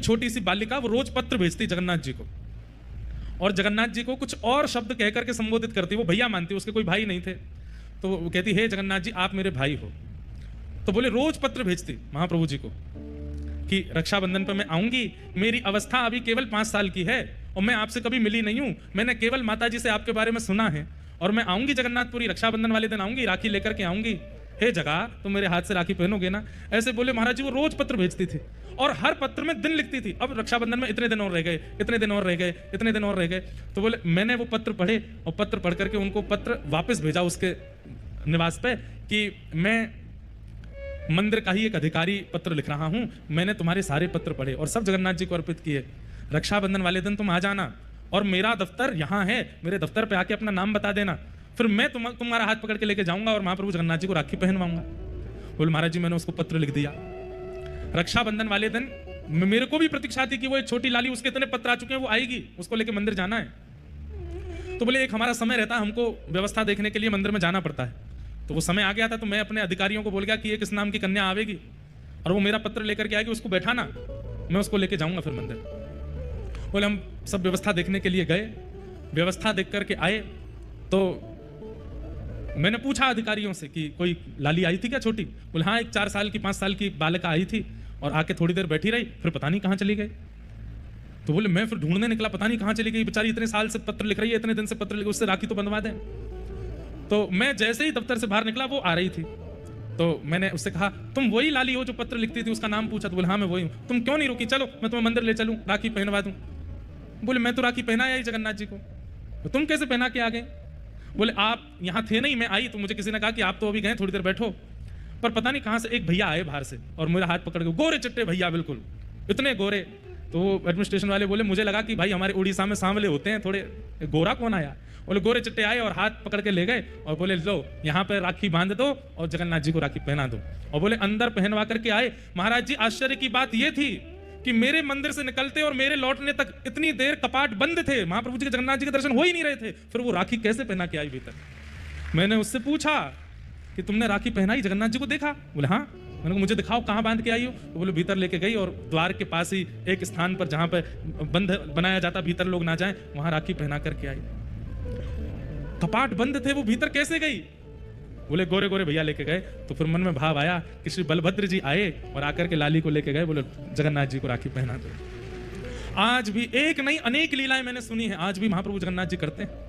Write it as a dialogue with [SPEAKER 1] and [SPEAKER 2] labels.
[SPEAKER 1] छोटी सी बालिका वो रोज पत्र भेजती जगन्नाथ जी को, और जगन्नाथ जी को कुछ और शब्द कह करके संबोधित करती। वो भैया मानती, उसके कोई भाई नहीं थे, तो वो कहती हे जगन्नाथ जी आप मेरे भाई हो। तो बोले रोज पत्र भेजती महाप्रभु जी को कि रक्षाबंधन पर मैं आऊंगी, मेरी अवस्था अभी केवल 5 साल की है और मैं आपसे कभी मिली नहीं हूं, मैंने केवल माता जी से आपके बारे में सुना है, और मैं आऊंगी जगन्नाथपुरी, रक्षाबंधन वाले दिन आऊंगी, राखी लेकर के आऊंगी, हे जगह तुम मेरे हाथ से राखी पहनोगे ना। ऐसे बोले महाराज जी। वो रोज पत्र भेजती थी और हर पत्र में दिन लिखती थी, अब रक्षाबंधन में इतने दिन और रह गए, इतने दिन और रह गए, इतने दिन और रह गए। तो बोले मैंने वो पत्र पढ़े और पत्र पढ़ करके उनको पत्र वापस भेजा उसके निवास पे कि मैं मंदिर का ही एक अधिकारी पत्र लिख रहा हूं, मैंने तुम्हारे सारे पत्र पढ़े और सब जगन्नाथ जी को अर्पित किए। रक्षाबंधन वाले दिन तुम आ जाना और मेरा दफ्तर यहाँ है, मेरे दफ्तर पे आके अपना नाम बता देना, फिर मैं तुम्हारा हाथ पकड़ के लेके जाऊंगा और महाप्रभु जगन्नाथ जी को राखी पहनवाऊंगा। बोले महाराज जी मैंने उसको पत्र लिख दिया। रक्षाबंधन वाले दिन मेरे को भी प्रतीक्षा थी कि वो एक छोटी लाली, उसके इतने पत्र आ चुके हैं, वो आएगी, उसको लेके मंदिर जाना है। तो बोले एक हमारा समय रहता है, हमको व्यवस्था देखने के लिए मंदिर में जाना पड़ता है। तो वो समय आ गया था, तो मैं अपने अधिकारियों को बोल गया कि एक इस नाम की कन्या आवेगी और वो मेरा पत्र लेकर के आएगी, उसको बैठाना, मैं उसको लेके जाऊंगा फिर मंदिर। बोले हम सब व्यवस्था देखने के लिए गए, व्यवस्था देख करके आए तो मैंने पूछा अधिकारियों से कि कोई लाली आई थी क्या छोटी। बोले हाँ, एक 4 साल की 5 साल की बालिका आई थी और आके थोड़ी देर बैठी रही, फिर पता नहीं कहाँ चली गई। तो बोले मैं फिर ढूंढने निकला, पता नहीं कहाँ चली गई बेचारी, इतने साल से पत्र लिख रही है, इतने दिन से पत्र लिख, उससे राखी तो बंधवा दें। तो मैं जैसे ही दफ्तर से बाहर निकला वो आ रही थी, तो मैंने उससे कहा तुम वही लाली हो जो पत्र लिखती थी, उसका नाम पूछा। तो बोले हाँ मैं वही हूँ। तुम क्यों नहीं रुकी, चलो मैं तुम्हें मंदिर ले चलूँ, राखी पहनवा दूँ। बोले मैं तो राखी पहनाया ही जगन्नाथ जी को। तो तुम कैसे पहना के आ गए। बोले आप यहाँ थे नहीं, मैं आई तो मुझे किसी ने कहा कि आप तो अभी गए, थोड़ी देर बैठो। पर पता नहीं कहाँ से एक भैया आए बाहर से और मेरा हाथ पकड़ के, गोरे चिट्टे भैया बिल्कुल इतने गोरे। तो वो एडमिनिस्ट्रेशन वाले बोले, मुझे लगा कि भाई हमारे उड़ीसा में सांवले होते हैं थोड़े, गोरा कौन आया। बोले गोरे चिट्टे आए और हाथ पकड़ के ले गए और बोले लो यहाँ पे राखी बांध दो और जगन्नाथ जी को राखी पहना दो। और बोले अंदर पहनवा करके आए। महाराज जी आश्चर्य की बात ये थी कि मेरे मंदिर से निकलते और मेरे लौटने तक इतनी देर कपाट बंद थे, महाप्रभु जी के जगन्नाथ जी के दर्शन हो ही नहीं रहे थे, फिर वो राखी कैसे पहना के आई भीतर। मैंने उससे पूछा कि तुमने राखी पहनाई, जगन्नाथ जी को देखा। बोले हाँ। मैंने कहा मुझे दिखाओ कहाँ बांध के आई हो। तो बोले भीतर लेके गई और द्वार के पास ही एक स्थान पर जहाँ पर बंद बनाया जाता, भीतर लोग ना जाएं, वहां राखी पहना करके आई। कपाट बंद थे, वो भीतर कैसे गई। बोले गोरे गोरे भैया लेके गए। तो फिर मन में भाव आया कि श्री बलभद्र जी आए और आकर के लाली को लेके गए, बोले जगन्नाथ जी को राखी पहना दो। आज भी एक नहीं अनेक लीलाएं मैंने सुनी है, आज भी महाप्रभु जगन्नाथ जी करते हैं।